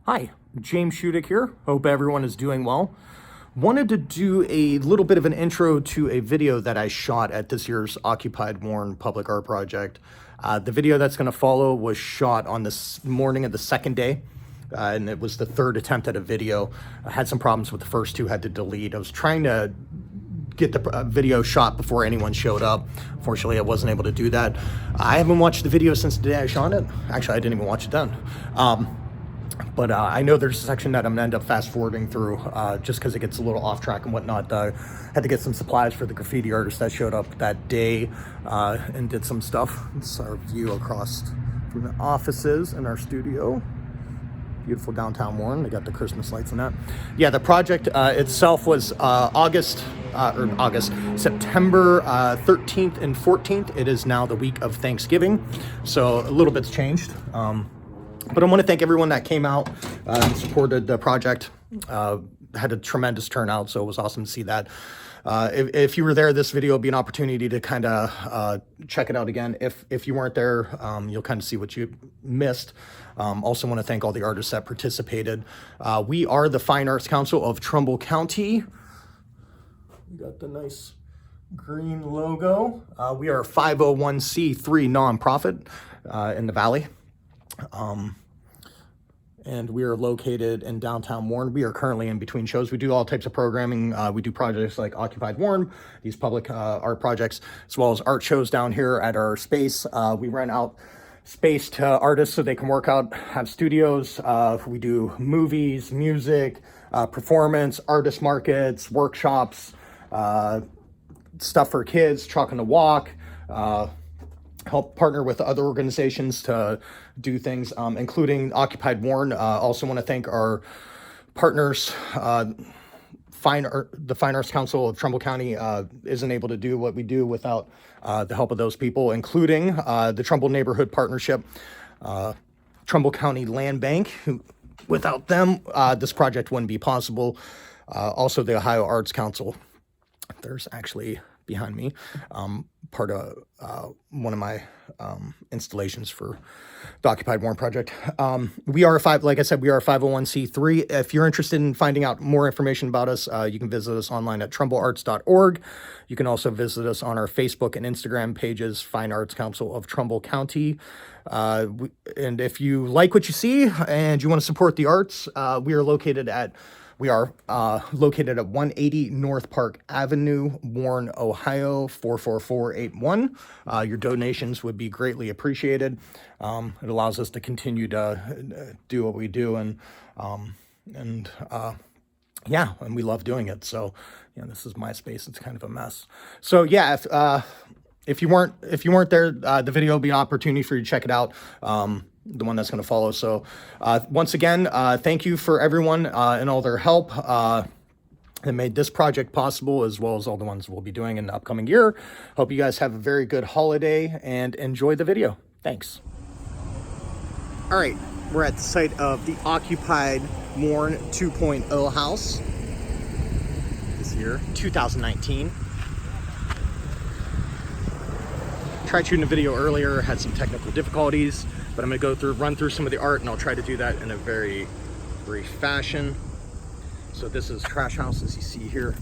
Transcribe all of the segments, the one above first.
Hi, James Shuttic here. Hope everyone is doing well. Wanted to do a little bit of an intro to a video that I shot at this year's Occupied Warren Public Art Project. The video that's going to follow was shot on this morning of the second day, and it was the third attempt at a video. I had some problems with the first two, had to delete. I was trying to get the video shot before anyone showed up. Fortunately, I wasn't able to do that. I haven't watched the video since the day I shot it. Actually, I didn't even watch it then. But I know there's a section that I'm gonna end up fast forwarding through just because it gets a little off track and whatnot. Had to get some supplies for the graffiti artist that showed up that day and did some stuff. It's our view across from the offices in our studio. Beautiful downtown Warren. They got the Christmas lights and that. Yeah, the project itself was September 13th and 14th. It is now the week of Thanksgiving, so a little bit's changed. But I want to thank everyone that came out and supported the project. Had a tremendous turnout, so it was awesome to see that. If you were there, this video will be an opportunity to kind of check it out again. If you weren't there, you'll kind of see what you missed. Also want to thank all the artists that participated. We are the Fine Arts Council of Trumbull County. We got the nice green logo. We are a 501c3 nonprofit in the Valley. And we are located in downtown Warren. We are currently in between shows. We do all types of programming. We do projects like Occupied Warren, these public art projects, as well as art shows down here at our space. We rent out space to artists so they can work out, have studios. We do movies, music, performance, artist markets, workshops, stuff for kids, Chalk on the Walk, help partner with other organizations to do things, including Occupied Warren. Also want to thank our partners. The Fine Arts Council of Trumbull County isn't able to do what we do without the help of those people, including the Trumbull Neighborhood Partnership, Trumbull County Land Bank. Without them, this project wouldn't be possible. Also the Ohio Arts Council. There's actually behind me, part of one of my installations for the Occupied Warren project. We are like I said, we are a 501c3. If you're interested in finding out more information about us, you can visit us online at trumbularts.org. You can also visit us on our Facebook and Instagram pages, Fine Arts Council of Trumbull County. And if you like what you see and you want to support the arts, we are located at 180 North Park Avenue, Warren, Ohio, 44481. Your donations would be greatly appreciated. It allows us to continue to do what we do, and we love doing it. So, this is my space. It's kind of a mess. So yeah, if you weren't there, the video will be an opportunity for you to check it out. The one that's going to follow. So once again, thank you for everyone and all their help that made this project possible, as well as all the ones we'll be doing in the upcoming year. Hope you guys have a very good holiday and enjoy the video. Thanks. All right, we're at the site of the Occupied Warren 2.0 house this year, 2019. Tried shooting a video earlier, had some technical difficulties, but I'm gonna run through some of the art, and I'll try to do that in a very brief fashion. So this is Trash House, as you see here.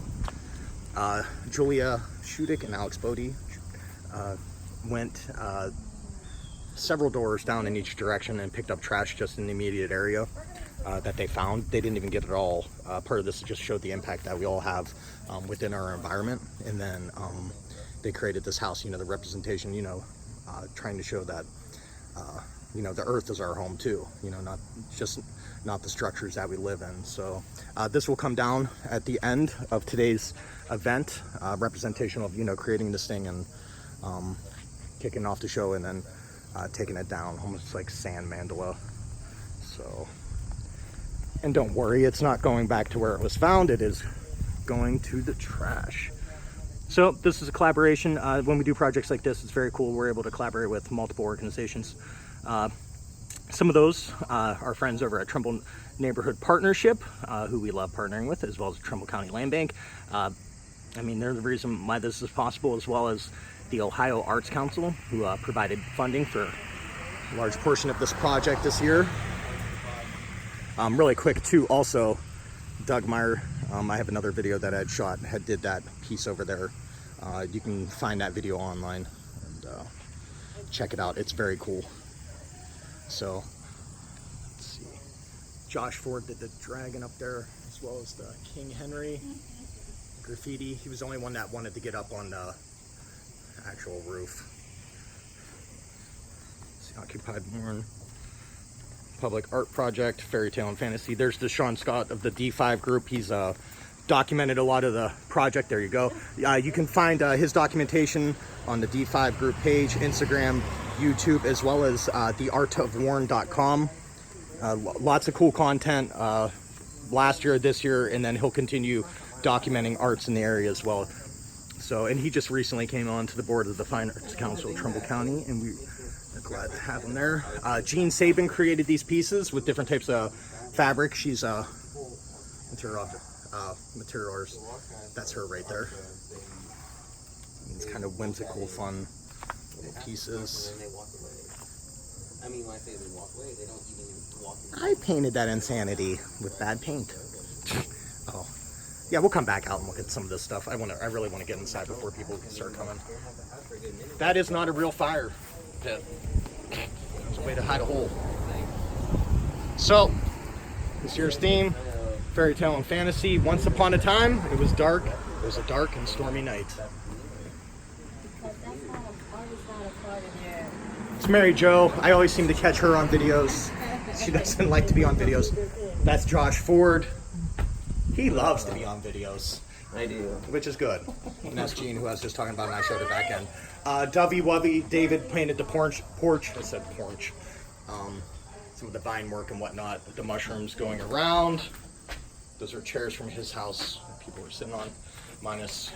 Julia Shuttic and Alex Bodie went several doors down in each direction and picked up trash just in the immediate area that they found. They didn't even get it all. Part of this just showed the impact that we all have within our environment. And then they created this house, the representation, trying to show that the earth is our home too, not the structures that we live in. So this will come down at the end of today's event, representation of, creating this thing and kicking off the show and then taking it down, almost like sand mandala. So, and don't worry, it's not going back to where it was found. It is going to the trash. So this is a collaboration. When we do projects like this, it's very cool. We're able to collaborate with multiple organizations. Some of those are friends over at Trumbull Neighborhood Partnership, who we love partnering with, as well as Trumbull County Land Bank. They're the reason why this is possible, as well as the Ohio Arts Council, who provided funding for a large portion of this project this year. Really quick too, also, Doug Meyer, I have another video that I did that piece over there. You can find that video online and check it out. It's very cool. So, let's see. Josh Ford did the dragon up there, as well as the King Henry graffiti. He was the only one that wanted to get up on the actual roof. It's the Occupied Warren Public Art Project, Fairytale Fantasy. There's the Sean Scott of the D5 group. He's documented a lot of the project. There you go. You can find his documentation on the D5 group page, Instagram, YouTube, as well as theartofwarren.com. Lots of cool content last year, this year, and then he'll continue documenting arts in the area as well. So, and he just recently came on to the board of the Fine Arts Council of Trumbull County, and we are glad to have him there. Jean Sabin created these pieces with different types of fabric. She's a material artist. That's her right there. It's kind of whimsical, fun little pieces. I mean, when I say they walk away, they don't even walk. I painted that insanity with bad paint. Oh, yeah, we'll come back out and look at some of this stuff. I really want to get inside before people start coming. That is not a real fire pit. It's a way to hide a hole. So, this year's theme, Fairytale and Fantasy. Once upon a time, it was dark. It was a dark and stormy night. It's Mary Jo. I always seem to catch her on videos. She doesn't like to be on videos. That's Josh Ford. He loves to be on videos. I do. Which is good. And that's Jean, who I was just talking about, and I showed her back end. Dovey Wubby, David painted the porch. I said porch. Some of the vine work and whatnot. The mushrooms going around. Those are chairs from his house people were sitting on. Minus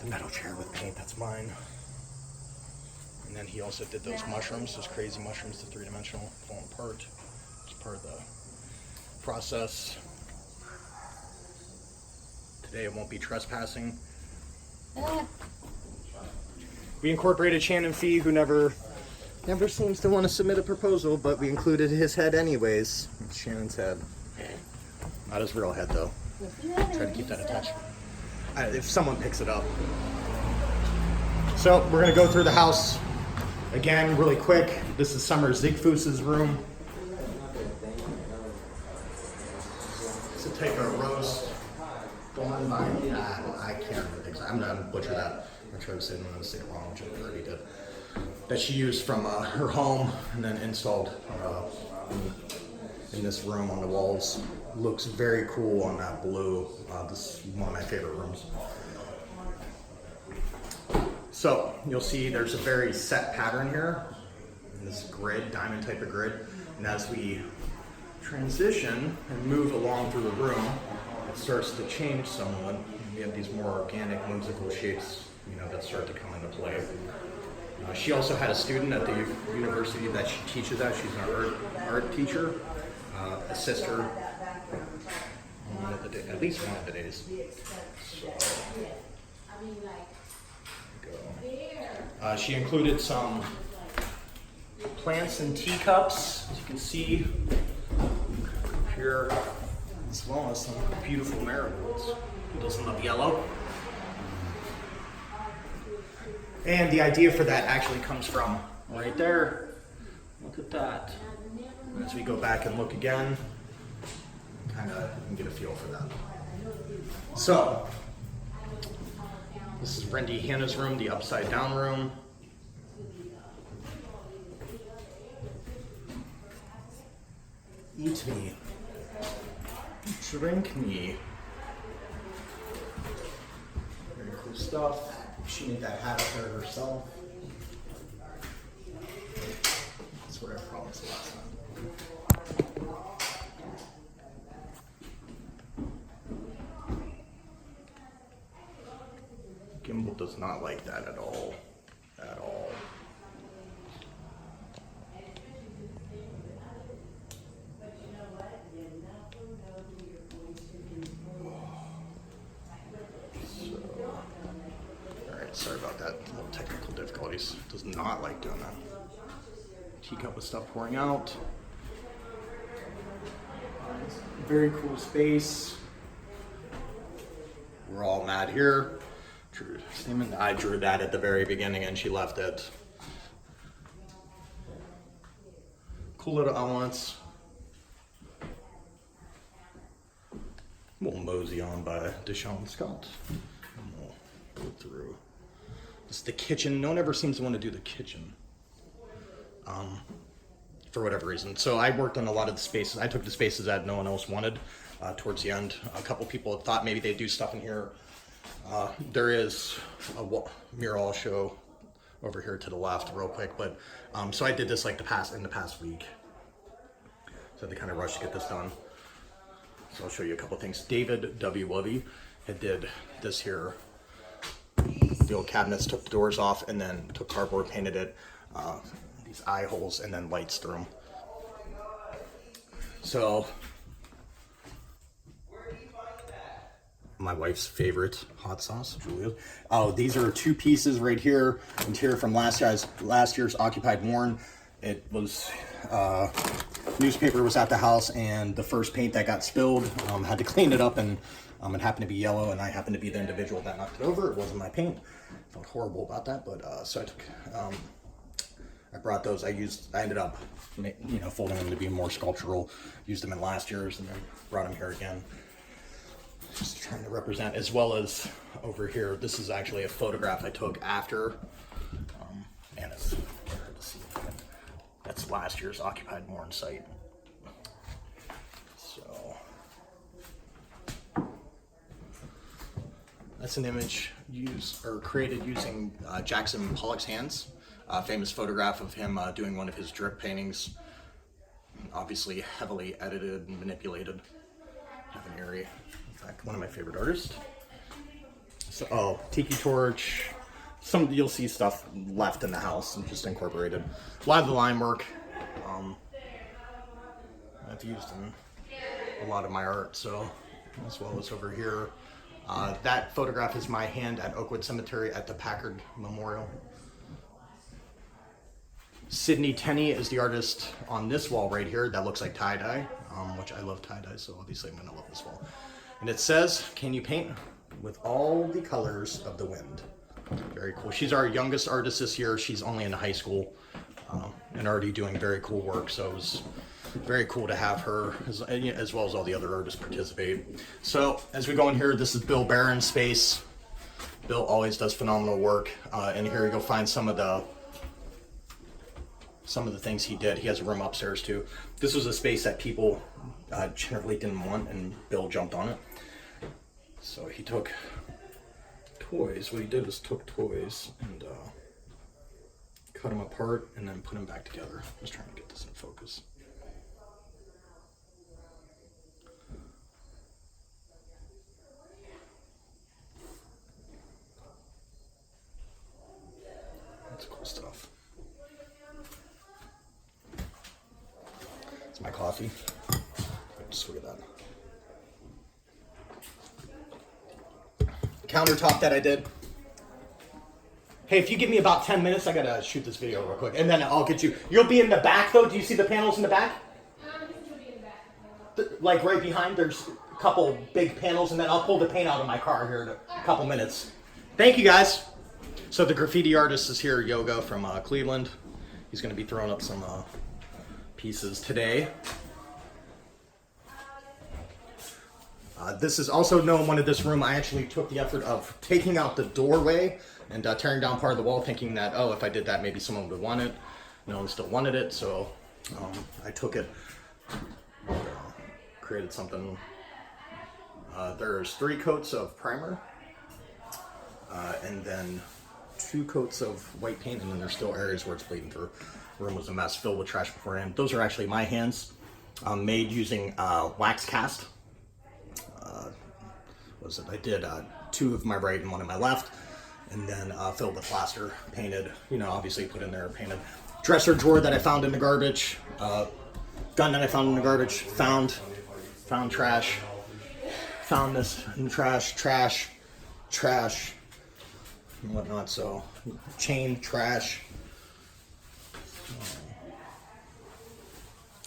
the metal chair with paint, that's mine. And then he also did those mushrooms, those crazy mushrooms, the three-dimensional, falling apart. It's part of the process. Today it won't be trespassing. We incorporated Shannon Fee, who never seems to want to submit a proposal, but we included his head anyways. It's Shannon's head. Not his real head though. Try to keep that attached. If someone picks it up. So we're gonna go through the house again really quick. This is Summer Zigfoos's room. It's a type of roast thorn vine. I can't remember exactly. I'm gonna butcher that. I'm gonna try to say I'm gonna say it wrong, which I already did. That she used from her home and then installed in this room on the walls. Looks very cool on that blue. This is one of my favorite rooms. So you'll see there's a very set pattern here. This grid, diamond type of grid. And as we transition and move along through the room, it starts to change somewhat. We have these more organic, whimsical shapes, that start to come into play. She also had a student at the university that she teaches at. She's an art teacher, assist her at least one of the days. So, she included some plants and teacups, as you can see here, as well as some beautiful marigolds. Who doesn't love yellow? And the idea for that actually comes from right there. Look at that. As we go back and look again, kind of get a feel for that. So, this is Randy Hannah's room, the upside down room. Eat me. Drink me. Very cool stuff. She made that hat up there herself. That's what I promised last time. Gimbal does not like that at all. At all. Sorry about that, little technical difficulties. Does not like doing that. Teacup with stuff pouring out. Very cool space. We're all mad here. I drew that at the very beginning and she left it. Cool little elements. We'll mosey on by Deshaun Scott. And we'll go through. This is the kitchen. No one ever seems to want to do the kitchen. For whatever reason. So I worked on a lot of the spaces. I took the spaces that no one else wanted towards the end. A couple people thought maybe they'd do stuff in here. There is a mural I'll show over here to the left real quick, but so I did this like in the past week. So I had to kind of rush to get this done. So I'll show you a couple things. David W. Lovey had did this here. The old cabinets, took the doors off and then took cardboard, painted it. These eye holes and then lights through them. So my wife's favorite hot sauce, Julia. Oh, these are 2 pieces right here. Interior from last year's Occupied Worn. It was newspaper was at the house, and the first paint that got spilled, had to clean it up, and it happened to be yellow, and I happened to be the individual that knocked it over. It wasn't my paint. I felt horrible about that, but so I took. I brought those. I ended up, folding them to be more sculptural. Used them in last year's, and then brought them here again. Just trying to represent, as well as over here. This is actually a photograph I took after, and it's hard to see. That's last year's Occupied Worn site. So that's an image created using Jackson Pollock's hands. A famous photograph of him doing one of his drip paintings. Obviously heavily edited and manipulated. Heaven Eerie. In fact, one of my favorite artists. So, Tiki Torch. You'll see stuff left in the house and just incorporated. A lot of the line work I've used in a lot of my art, so as well as over here. That photograph is my hand at Oakwood Cemetery at the Packard Memorial. Sidney Tenney is the artist on this wall right here that looks like tie-dye, which I love tie-dye, so obviously I'm gonna love this wall. And it says, "Can you paint with all the colors of the wind?" Very cool. She's our youngest artist this year. She's only in high school and already doing very cool work, so it was very cool to have her, as well as all the other artists, participate. So as we go in here, this is Bill Barron's space. Bill always does phenomenal work. And here you'll find some of the things he did. He has a room upstairs too. This was a space that people generally didn't want, and Bill jumped on it. So he took toys. What he did was took toys and cut them apart and then put them back together. I'm just trying to get this in focus. That's cool stuff. It's my coffee. Just look at that. Countertop that I did. Hey, if you give me about 10 minutes, I gotta shoot this video real quick, and then I'll get you. You'll be in the back though. Do you see the panels in the back? You'll be in the back. Like right behind, there's a couple big panels, and then I'll pull the paint out of my car here in a couple minutes. Thank you guys. So the graffiti artist is here, Yoga from Cleveland. He's gonna be throwing up some pieces today. This is also no one wanted this room. I actually took the effort of taking out the doorway and tearing down part of the wall, thinking that, oh, if I did that, maybe someone would want it. No one still wanted it, so I took it, created something. There's 3 coats of primer, and then 2 coats of white paint, and then there's still areas where it's bleeding through. The room was a mess, filled with trash beforehand. Those are actually my hands, made using wax cast. I did 2 of my right and 1 of my left, and then filled with plaster, painted, obviously put in there, painted. Dresser drawer that I found in the garbage, gun that I found in the garbage, found trash, found this in the trash, and whatnot, so chain, trash.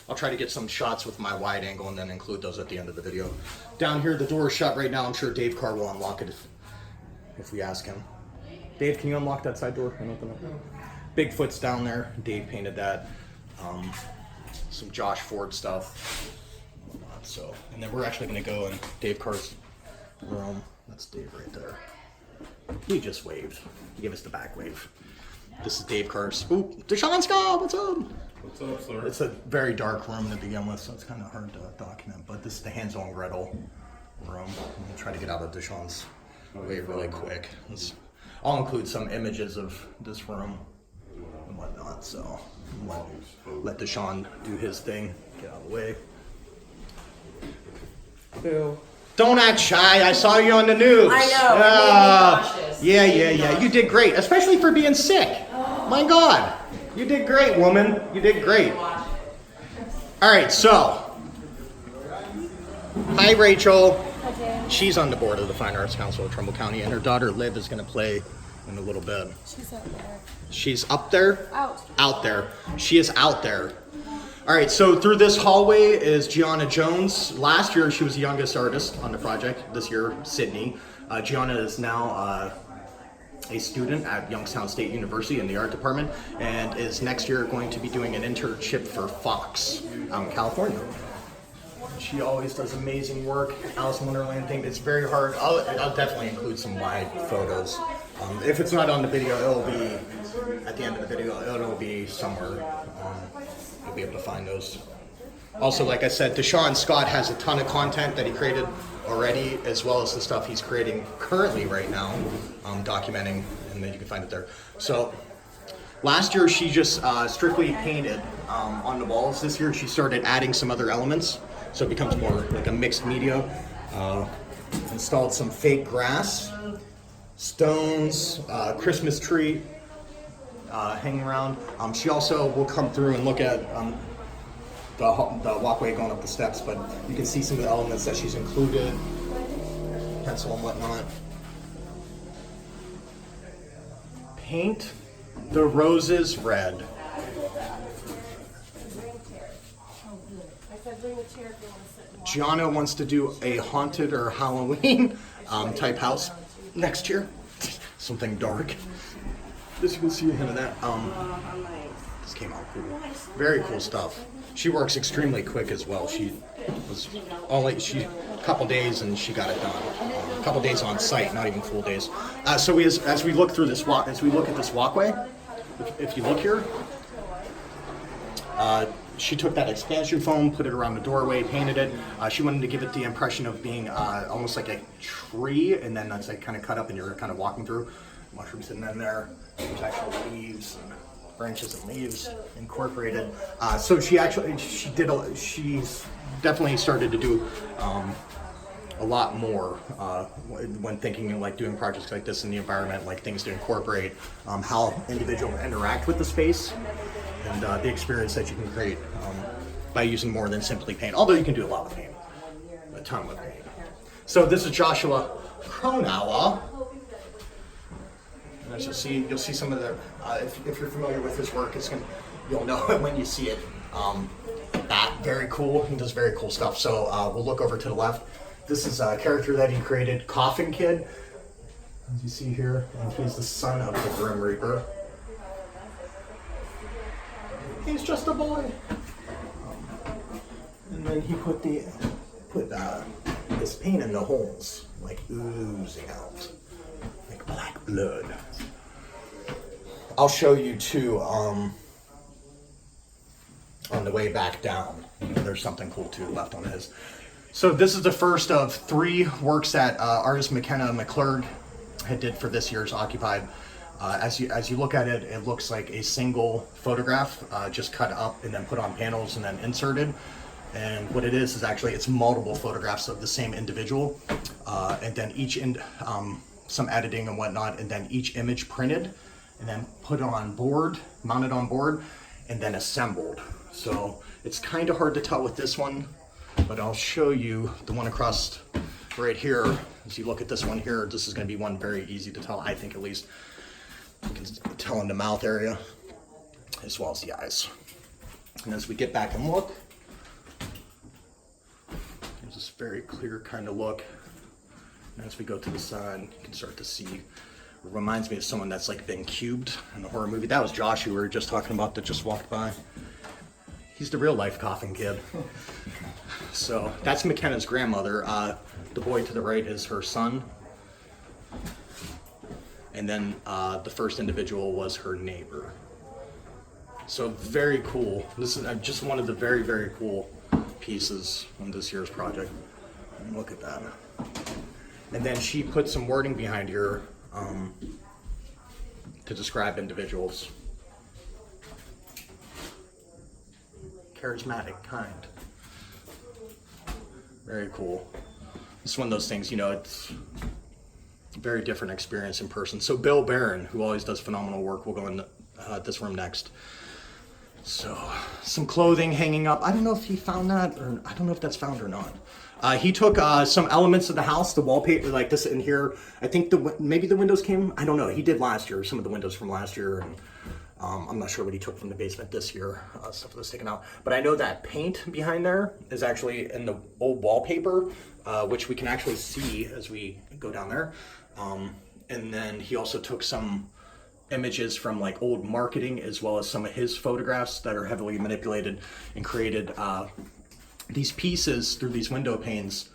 I'll try to get some shots with my wide angle and then include those at the end of the video. Down here, the door is shut right now. I'm sure Dave Carr will unlock it if we ask him. Dave, can you unlock that side door and open it? Bigfoot's down there. Dave painted that. Some Josh Ford stuff. So, and then we're actually going to go in Dave Carr's room. That's Dave right there. He just waved. He gave us the back wave. This is Dave Carr's. Ooh, Deshaun Scott, what's up? What's up, sir? It's a very dark room to begin with, so it's kind of hard to document. But this is the hands-on Gretel room. I'm gonna try to get out of Deshaun's way really quick. I'll include some images of this room and whatnot. So let Deshaun do his thing. Get out of the way. Boo. Don't act shy. I saw you on the news. I know. It made me nauseous. Yeah. You did great, especially for being sick. My God, you did great, woman. You did great. All right, so hi, Rachel. She's on the board of the Fine Arts Council of Trumbull County, and her daughter Liv is going to play in a little bit. She's up there. She's up there. Out there. She is out there. All right, so through this hallway is Gianna Jones. Last year, she was the youngest artist on the project. This year, Sydney. Gianna is now a student at Youngstown State University in the art department and is next year going to be doing an internship for Fox out in California. She always does amazing work. Alice in Wonderland thing. It's very hard. I'll definitely include some wide photos. If it's not on the video, it'll be at the end of the video. It'll be somewhere. You'll be able to find those. Also, like I said, Deshaun Scott has a ton of content that he created already, as well as the stuff he's creating currently right now, documenting, and then you can find it there. So last year she just strictly painted on the walls. This year she started adding some other elements, so it becomes more like a mixed media. Installed some fake grass, stones, Christmas tree hanging around. She also will come through and look at the walkway going up the steps, but you can see some of the elements that she's included, pencil and whatnot. Paint the roses red. Gianna wants to do a haunted or Halloween type house next year. Something dark. This you can see a hint of that. This came out cool. Very cool stuff. She works extremely quick as well. She was a couple days and she got it done. A couple days on site, not even full days. So as we look through this as we look at this walkway, if you look here, she took that expansion foam, put it around the doorway, painted it. She wanted to give it the impression of being almost like a tree, and then that's like kind of cut up and you're kind of walking through. Mushrooms sitting in there. There's actual leaves and branches and leaves incorporated. So she's definitely started to do a lot more when thinking of like doing projects like this in the environment, like things to incorporate how individuals interact with the space and the experience that you can create by using more than simply paint. Although you can do a lot with paint, a ton with paint. So this is Joshua Kronauer. And as you'll see some of the, if you're familiar with his work, you'll know it when you see it. That very cool. He does very cool stuff. So we'll look over to the left. This is a character that he created, Coffin Kid, as you see here, and he's the son of the Grim Reaper. He's just a boy. And then he put this paint in the holes, like oozing out, like black blood. I'll show you too. On the way back down, there's something cool too left on his. So this is the first of 3 works that artist McKenna McClurg had did for this year's Occupied. As you look at it, it looks like a single photograph, just cut up and then put on panels and then inserted. And what it is actually it's multiple photographs of the same individual, and then some editing and whatnot, and then each image printed and then put on board, mounted on board, and then assembled. So it's kind of hard to tell with this one, but I'll show you the one across right here. As you look at this one here, this is going to be one very easy to tell, I think at least. You can tell in the mouth area as well as the eyes. And as we get back and look, this very clear kind of look. And as we go to the side, you can start to see. It reminds me of someone that's like been cubed in a horror movie. That was Josh who we were just talking about that just walked by. He's the real life coffin kid. So that's McKenna's grandmother. The boy to the right is her son. And then the first individual was her neighbor. So very cool. This is just one of the very, very cool pieces on this year's project. And look at that. And then she put some wording behind here to describe individuals. Charismatic, kind. Very cool. It's one of those things, you know, it's a very different experience in person. So Bill Barron, who always does phenomenal work, will go in this room next. So some clothing hanging up. I don't know if he found that, or I don't know if that's found or not. He took some elements of the house, the wallpaper, like this in here. I think maybe the windows came. I don't know. He did last year, some of the windows from last year. And, I'm not sure what he took from the basement this year, stuff that was taken out. But I know that paint behind there is actually in the old wallpaper, which we can actually see as we go down there. And then he also took some images from like old marketing, as well as some of his photographs that are heavily manipulated, and created these pieces through these window panes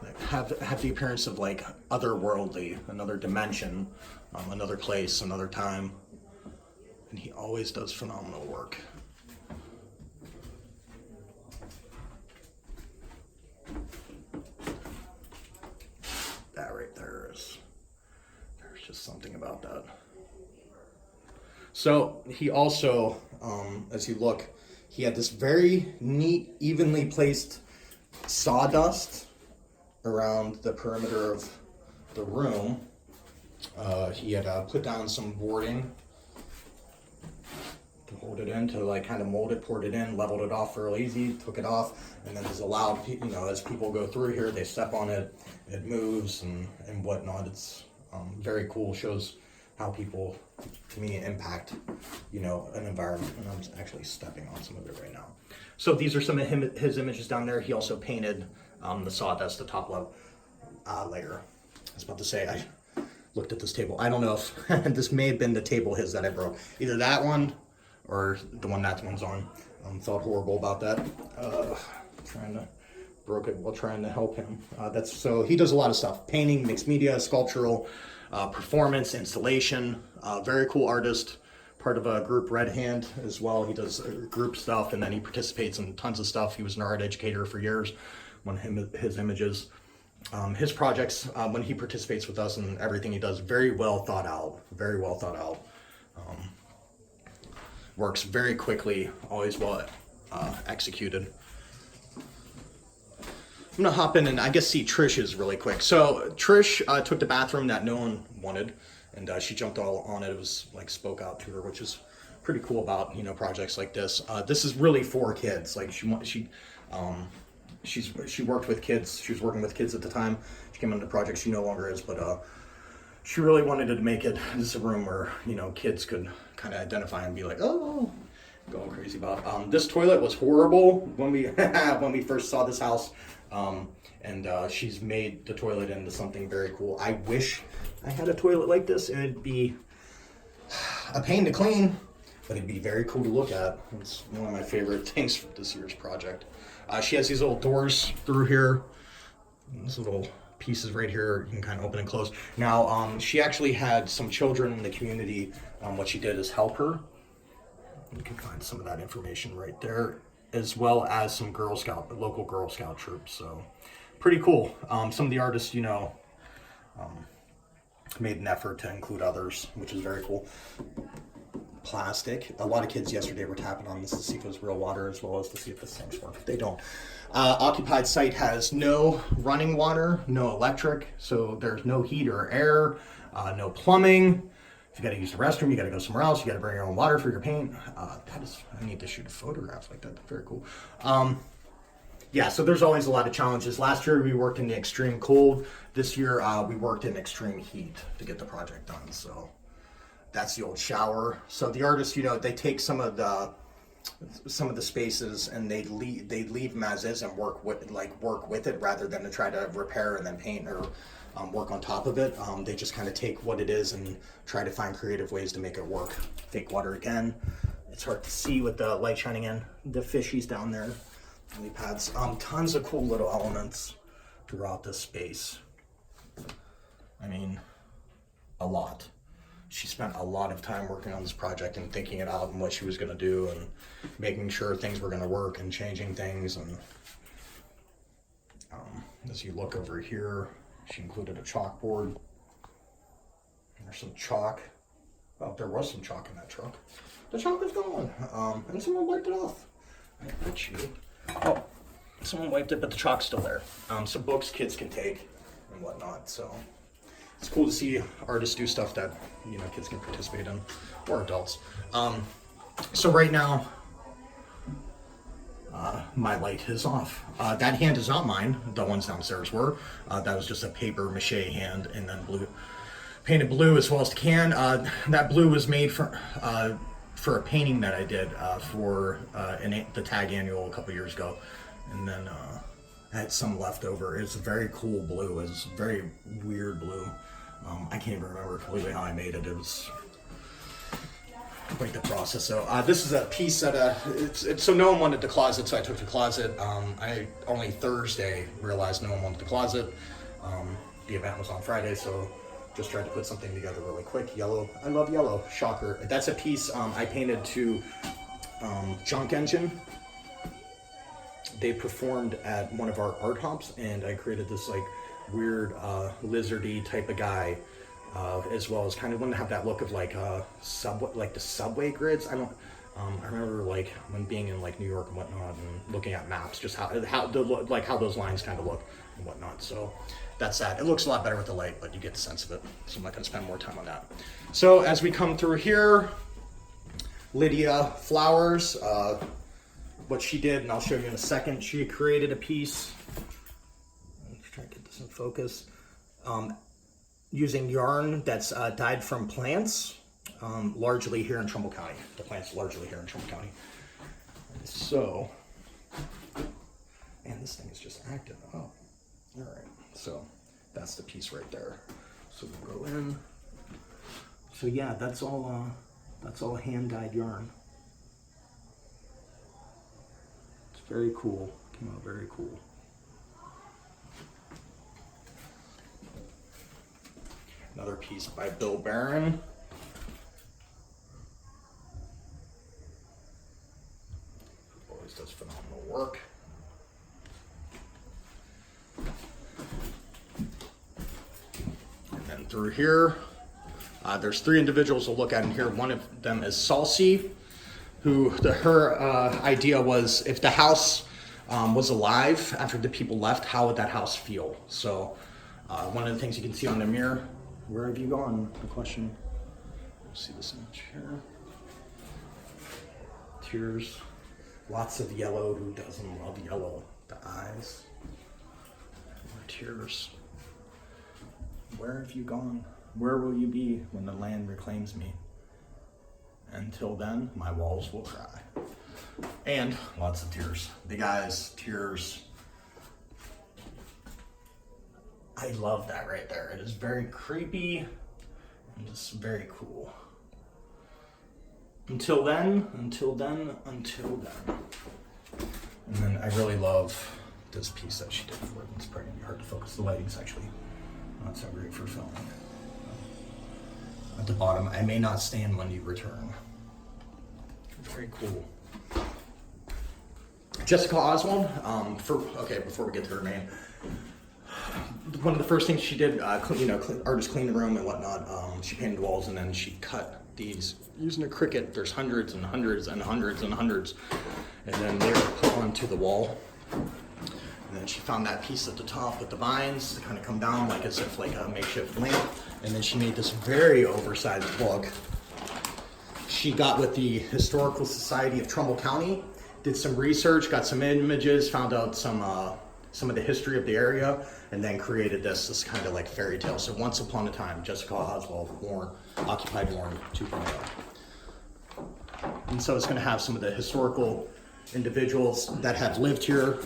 that have the appearance of like otherworldly, another dimension, another place, another time. And he always does phenomenal work. That right there there's just something about that. So he also, as you look, he had this very neat, evenly placed sawdust around the perimeter of the room. He had put down some boarding to hold it in, to like kind of mold it, poured it in, leveled it off real easy, took it off, and then has allowed, you know, as people go through here, they step on it, it moves and whatnot. It's very cool, shows how people, to me, impact, you know, an environment. And I'm actually stepping on some of it right now. So these are some of his images down there. He also painted the sawdust, the top layer. I was about to say, I looked at this table. I don't know if this may have been the table that I broke. Either that one or the one that one's on. Felt horrible about that. Broke it while trying to help him. So he does a lot of stuff: painting, mixed media, sculptural, performance, installation. Very cool artist. Part of a group Red Hand as well. He does group stuff, and then he participates in tons of stuff. He was an art educator for years. One of his images, his projects, when he participates with us and everything he does, very well thought out. Very well thought out. Works very quickly, always well executed. I'm gonna hop in and I guess see Trish's really quick. So Trish took the bathroom that no one wanted, and she jumped all on it. It was like spoke out to her, which is pretty cool about, you know, projects like this. This is really for kids. Like she worked with kids. She was working with kids at the time. She came on the project. She no longer is, but she really wanted to make it this a room where, you know, kids could kind of identify and be like, oh, going crazy about. This toilet was horrible when we when we first saw this house, and she's made the toilet into something very cool. I wish I had a toilet like this. It'd be a pain to clean, but it'd be very cool to look at. It's one of my favorite things for this year's project. She has these little doors through here. These little pieces right here you can kind of open and close. Now, she actually had some children in the community. What she did is help her. You can find some of that information right there, as well as some local Girl Scout troops. So pretty cool. Some of the artists, you know, made an effort to include others, which is very cool. Plastic. A lot of kids yesterday were tapping on this to see if it was real water, as well as to see if the sinks work. They don't. Occupied site has no running water, no electric, so there's no heat or air, no plumbing. If you got to use the restroom, you got to go somewhere else. You got to bring your own water for your paint. I need to shoot photographs like that. Very cool. Yeah, so there's always a lot of challenges. Last year we worked in the extreme cold. This year we worked in extreme heat to get the project done. So that's the old shower. So the artists, you know, they take some of the some of the spaces, and they'd leave them as is and work with it rather than to try to repair and then paint or work on top of it. They just kind of take what it is and try to find creative ways to make it work. Fake water again. It's hard to see with the light shining in. The fishies down there, lily pads. Tons of cool little elements throughout this space. I mean, a lot. She spent a lot of time working on this project and thinking it out and what she was going to do and making sure things were going to work and changing things. And as you look over here, she included a chalkboard. There's some chalk. Oh, there was some chalk in that truck. The chalk is gone. And someone wiped it off. I bet you. Oh, someone wiped it, but the chalk's still there. Some books kids can take and whatnot. So it's cool to see artists do stuff that, you know, kids can participate in, or adults. So right now, my light is off. That hand is not mine. The ones downstairs were. That was just a paper mache hand, and then painted blue as well as the can. That blue was made for a painting that I did for the TAG annual a couple years ago, and then I had some left over. It's a very cool blue. It's a very weird blue. I can't even remember completely how I made it. It was quite the process. So this is a piece that so no one wanted the closet, so I took the closet. I only Thursday realized no one wanted the closet. The event was on Friday, so just tried to put something together really quick. Yellow, I love yellow, shocker. That's a piece I painted to Junk Engine. They performed at one of our art hops, and I created this like weird lizardy type of guy, as well as kind of wanted to have that look of like subway, like the subway grids. I remember like when being in like New York and whatnot, and looking at maps, just how those lines kind of look and whatnot. So that's that. It looks a lot better with the light, but you get the sense of it. So I'm not gonna spend more time on that. So as we come through here, Lydia Flowers, what she did, and I'll show you in a second. She created a piece. Let's try to get this in focus. Using yarn that's dyed from plants, largely here in Trumbull County. The plants largely here in Trumbull County. So, and this thing is just active. Oh, all right. So that's the piece right there. So we'll go in. So yeah, that's all hand dyed yarn. It's very cool. Came out very cool. Another piece by Bill Barron. Always does phenomenal work. And then through here, there's three individuals we'll look at in here. One of them is Salsi, who her idea was if the house was alive after the people left, how would that house feel? So one of the things you can see on the mirror, where have you gone? The question. We'll see this image here. Tears. Lots of yellow. Who doesn't love yellow? The eyes. More tears. Where have you gone? Where will you be when the land reclaims me? Until then, my walls will cry. And lots of tears. Big eyes, tears. I love that right there. It is very creepy and just very cool. Until then. And then I really love this piece that she did for it. It's probably hard to focus. The lighting's actually not so great for filming. At the bottom, I may not stand when you return. Very cool. Jessica Oswald, before we get to her name, one of the first things she did, artists clean the room and whatnot. She painted walls, and then she cut these using a Cricut. There's hundreds and hundreds and hundreds and hundreds, and then they were put onto the wall. And then she found that piece at the top with the vines to kind of come down like as if like a makeshift lamp. And then she made this very oversized book. She got with the Historical Society of Trumbull County, did some research, got some images, found out some of the history of the area, and then created this kind of like fairy tale. So once upon a time, Jessica Oswald, occupied Warren 2.0. And so it's going to have some of the historical individuals that have lived here.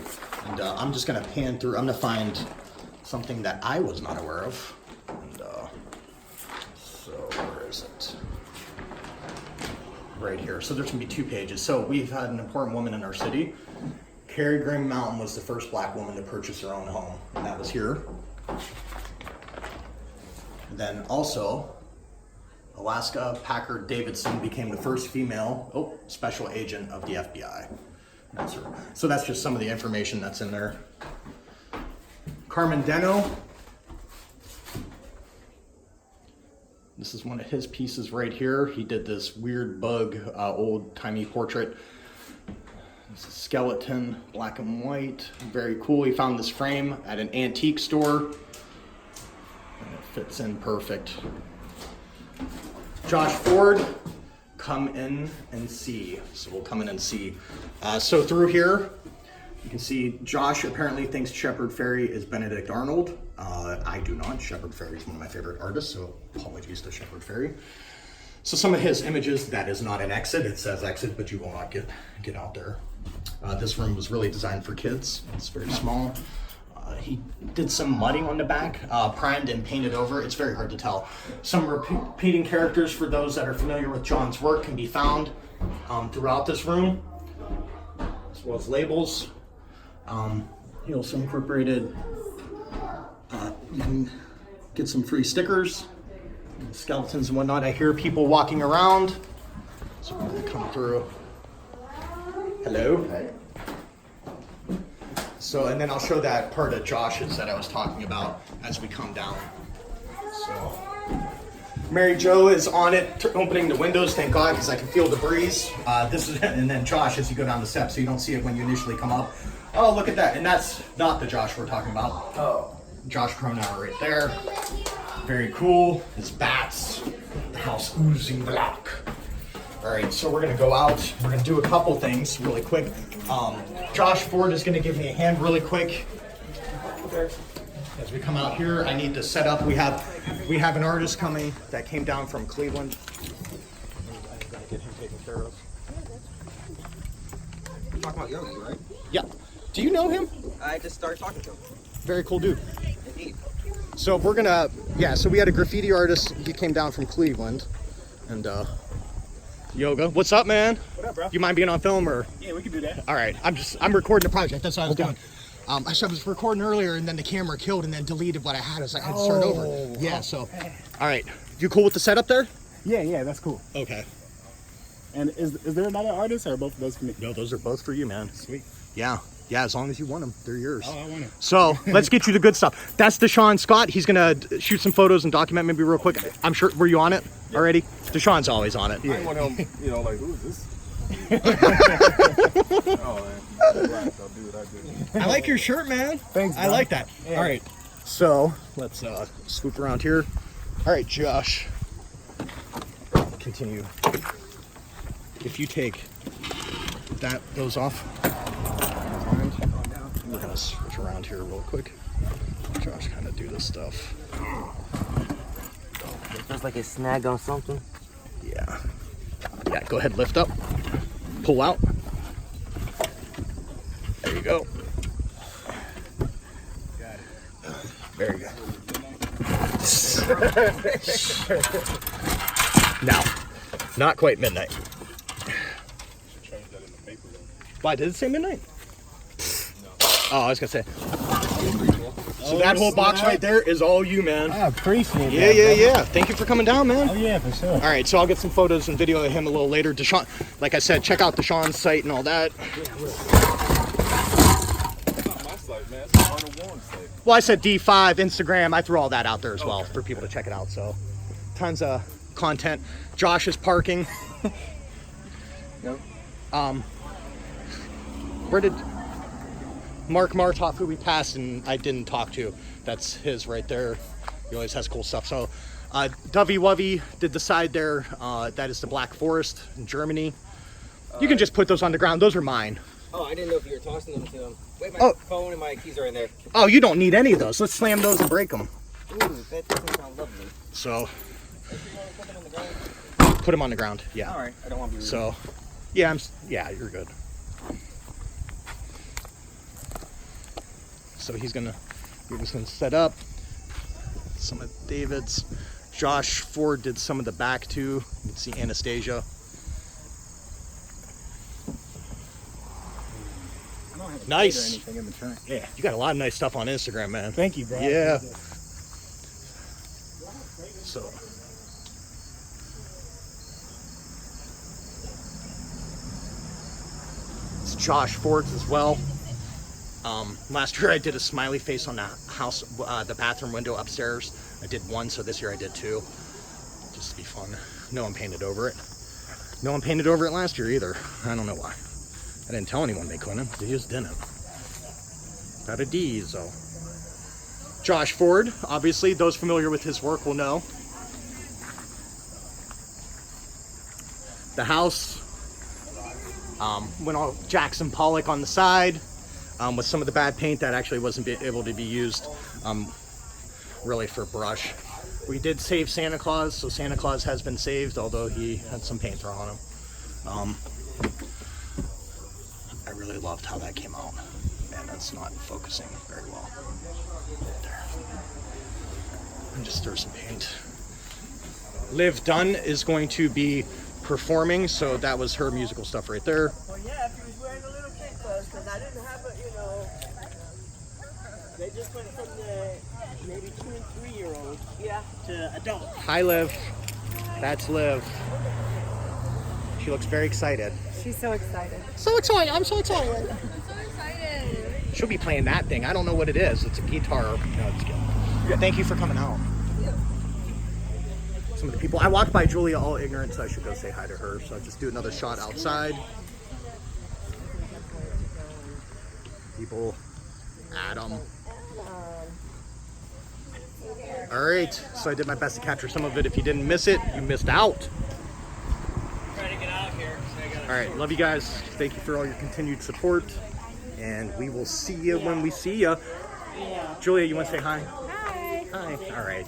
And I'm just going to pan through. I'm going to find something that I was not aware of. And so where is it? Right here. So there's going to be 2 pages. So we've had an important woman in our city. Carrie Graham Mountain was the first black woman to purchase her own home. And that was here. Then also, Alaska Packard Davidson became the first female special agent of the FBI. That's her. So that's just some of the information that's in there. Carmen Deno. This is one of his pieces right here. He did this weird bug, old-timey portrait. This is skeleton, black and white. Very cool. He found this frame at an antique store. And it fits in perfect. Josh Ford, come in and see. So we'll come in and see. So through here, you can see Josh apparently thinks Shepard Fairey is Benedict Arnold. I do not. Shepard Fairey is one of my favorite artists, so apologies to Shepard Fairey. So some of his images, that is not an exit. It says exit, but you will not get out there. This room was really designed for kids. It's very small. He did some mudding on the back, primed and painted over. It's very hard to tell. Some repeating characters for those that are familiar with John's work can be found throughout this room, as well as labels. He also incorporated, you can get some free stickers, skeletons and whatnot. I hear people walking around, so we're gonna come through. Hello. So, and then I'll show that part of Josh's that I was talking about as we come down. So, Mary Jo is on it, opening the windows, thank God, because I can feel the breeze. This is, and then Josh as you go down the steps, so you don't see it when you initially come up. Oh, look at that, and that's not the Josh we're talking about. Oh. Josh Cronauer right there. Very cool. His bats, the house oozing black. All right, so we're gonna go out. We're gonna do a couple things really quick. Josh Ford is gonna give me a hand really quick. As we come out here, I need to set up. We have an artist coming that came down from Cleveland. I'm gonna get him taken care of. You're talking about Yogi, right? Yeah. Do you know him? I just started talking to him. Very cool dude. Indeed. So we're gonna, so we had a graffiti artist. He came down from Cleveland, and Yoga. What's up, man? What up, bro? You mind being on film or? Yeah, we can do that. All right. I'm recording the project. That's what I was doing. I was recording earlier, and then the camera killed, and then deleted what I had. I was like, I had to start over. Yeah. So, all right. You cool with the setup there? Yeah, that's cool. Okay. And is there another artist, or both of those for me? No, those are both for you, man. Sweet. Yeah, as long as you want them, they're yours. Oh, I want it. So let's get you the good stuff. That's Deshaun Scott. He's gonna shoot some photos and document maybe real quick. I'm sure. Were you on it already? Deshaun's always on it. Yeah. I want him, like, who is this? Oh, man. Relax, I'll do what I do. I like your shirt, man. Thanks, I bro. like that. Yeah. All right. So let's swoop around here. All right, Josh. Continue. If you take those off. We're gonna switch around here real quick. Josh kind of do this stuff. It feels like it snagged on something. Yeah. Yeah, go ahead, lift up. Pull out. There you go. Got it. Very good. Now, not quite midnight. Change that in the paper, though. Why, did it say midnight? Oh, I was gonna say. So that whole box right there is all you, man. I appreciate that. Yeah. Thank you for coming down, man. Oh, yeah, for sure. All right, so I'll get some photos and video of him a little later. Deshaun, like I said, check out Deshaun's site and all that. It's not my site, man. It's Arnold Warren's site. Well, I said D5, Instagram. I threw all that out there as well for people to check it out. So, tons of content. Josh is parking. Yep. Where did Mark Martoff, who we passed and I didn't talk to? That's his right there. He always has cool stuff. So, Dovey Wovey did the side there. That is the Black Forest in Germany. You can just put those on the ground. Those are mine. Oh, I didn't know if you were tossing them to him. Wait, my Oh. phone and my keys are in there. Oh, you don't need any of those. Let's slam those and break them. Ooh, that doesn't sound lovely. So, If you want to put them on the ground. put them on the ground. Yeah. All right, I don't want to be rude. So, Yeah, yeah, you're good. So we're just gonna set up some of David's. Josh Ford did some of the back too. You can see Anastasia. I don't have a Nice. plate or anything in the trunk. Yeah. You got a lot of nice stuff on Instagram, man. Thank you, bro. Yeah. So. It's Josh Ford's as well. Last year I did a smiley face on the house, the bathroom window upstairs. I did one, so this year I did two. Just to be fun. No one painted over it. No one painted over it last year either. I don't know why. I didn't tell anyone they couldn't. They just didn't. Got a D, so. Josh Ford, obviously, those familiar with his work will know. The house, went all Jackson Pollock on the side, with some of the bad paint that actually wasn't able to be used, really for brush. We did save Santa Claus, so Santa Claus has been saved, although he had some paint thrown on him. I really loved how that came out. Man, that's not focusing very well. There. And just throw some paint. Liv Dunn is going to be performing, so that was her musical stuff right there. Well, yeah, if he was wearing a little kid clothes, because I didn't have a, you know, they just went from the maybe 2 and 3 year olds, yeah, to adult. Hi, Liv. That's Liv. She looks very excited. She's so excited. So excited! I'm so excited. I'm so excited. She'll be playing that thing. I don't know what it is. It's a guitar. No, it's good. Yeah, thank you for coming out. Some of the people. I walked by Julia all ignorant, so I should go say hi to her. So I'll just do another shot outside. People. Adam. All right. So I did my best to capture some of it. If you didn't miss it, you missed out. Trying to get out here. All right. Love you guys. Thank you for all your continued support. And we will see you when we see you. Julia, you want to say hi? Hi. Hi. All right.